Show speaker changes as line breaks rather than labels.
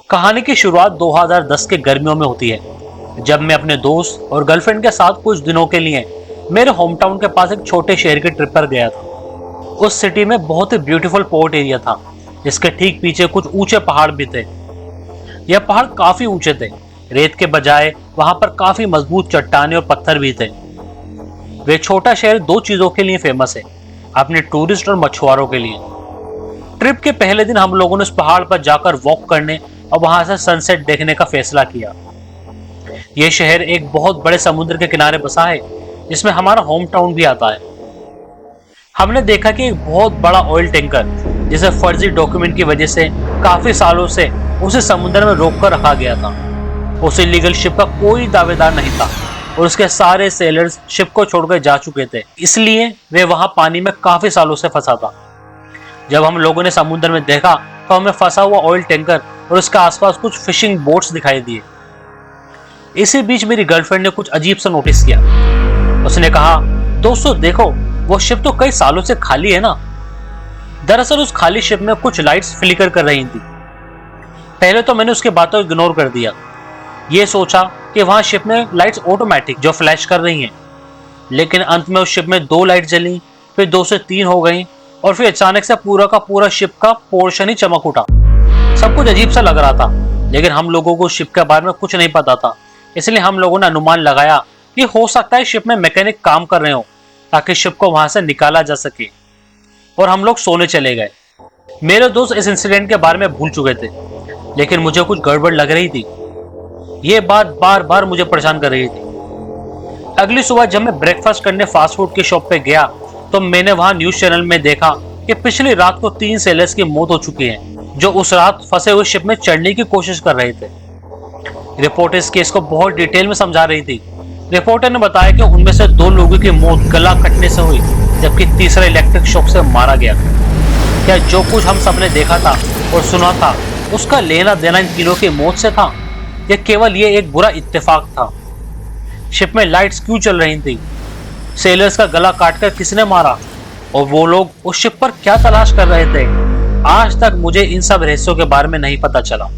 कहानी की शुरुआत 2010 के गर्मियों में होती है, जब मैं अपने दोस्त और गर्लफ्रेंड के साथ कुछ दिनों के लिए मेरे होम टाउन के पास एक छोटे शहर की ट्रिप पर गया था। उस सिटी में बहुत ही ब्यूटीफुल पोर्ट एरिया था, जिसके ठीक पीछे कुछ ऊंचे पहाड़ भी थे। यह पहाड़ काफी ऊंचे थे, रेत के बजाय वहां पर काफी मजबूत चट्टानें और पत्थर भी थे। वे छोटा शहर दो चीजों के लिए फेमस है, अपने टूरिस्ट और मछुआरों के लिए। ट्रिप के पहले दिन हम लोगों ने उस पहाड़ पर जाकर वॉक करने और वहां से सनसेट देखने का फैसला किया। यह शहर एक बहुत बड़े समुद्र के किनारे बसा है, जिसमें हमारा होम टाउन भी आता है। हमने देखा कि एक बहुत बड़ा ऑयल टैंकर, जिसे फर्जी डॉक्यूमेंट की वजह से काफी सालों से उसे समुद्र में रोक कर रखा गया था। उस इलीगल शिप का कोई दावेदार नहीं था और उसके सारे सेलर्स शिप को छोड़कर जा चुके थे, इसलिए वे वहां पानी में काफी सालों से फंसा था। जब हम लोगों ने समुद्र में देखा तो हमें फंसा हुआ ऑयल टैंकर और उसके आसपास कुछ फिशिंग बोट्स दिखाई दिए। इसी बीच मेरी गर्लफ्रेंड ने कुछ अजीब सा नोटिस किया। उसने कहा, दोस्तों देखो, वो शिप तो कई सालों से खाली है ना। दरअसल उस खाली शिप में कुछ लाइट्स फ्लिकर कर रही थी। पहले तो मैंने उसकी बातों को इग्नोर कर दिया, ये सोचा कि वहां शिप में लाइट्स ऑटोमेटिक जो फ्लैश कर रही हैं। लेकिन अंत में उस शिप में 2 लाइट जली, फिर 2 से 3 हो गई और फिर अचानक से पूरा का पूरा शिप का पोर्शन ही चमक उठा। सब कुछ अजीब सा लग रहा था, लेकिन हम लोगों को शिप के बारे में कुछ नहीं पता था, इसलिए हम लोगों ने अनुमान लगाया कि हो सकता है शिप में मैकेनिक काम कर रहे हो ताकि शिप को वहां से निकाला जा सके, और हम लोग सोने चले गए। मेरे दोस्त इस इंसिडेंट के बारे में भूल चुके थे, लेकिन मुझे कुछ गड़बड़ लग रही थी। ये बात बार बार मुझे परेशान कर रही थी। अगली सुबह जब मैं ब्रेकफास्ट करने फास्ट फूड की शॉप पे गया तो मैंने वहां न्यूज चैनल में देखा कि पिछली रात को 3 सेलर्स की मौत हो चुकी है, जो उस रात फंसे हुए शिप में चढ़ने की कोशिश कर रहे थे। रिपोर्टर इस केस को बहुत डिटेल में समझा रही थी। रिपोर्टर ने बताया कि उनमें से 2 लोगों की मौत गला कटने से हुई, जबकि तीसरा इलेक्ट्रिक शॉक से मारा गया। क्या जो कुछ हम सबने देखा था और सुना था उसका लेना देना इन तीनों की मौत से था, या केवल ये एक बुरा इत्तेफाक था? शिप में लाइट्स क्यों चल रही थी? सेलर्स का गला काटकर किसने मारा? और वो लोग उस शिप पर क्या तलाश कर रहे थे? आज तक मुझे इन सब रहस्यों के बारे में नहीं पता चला।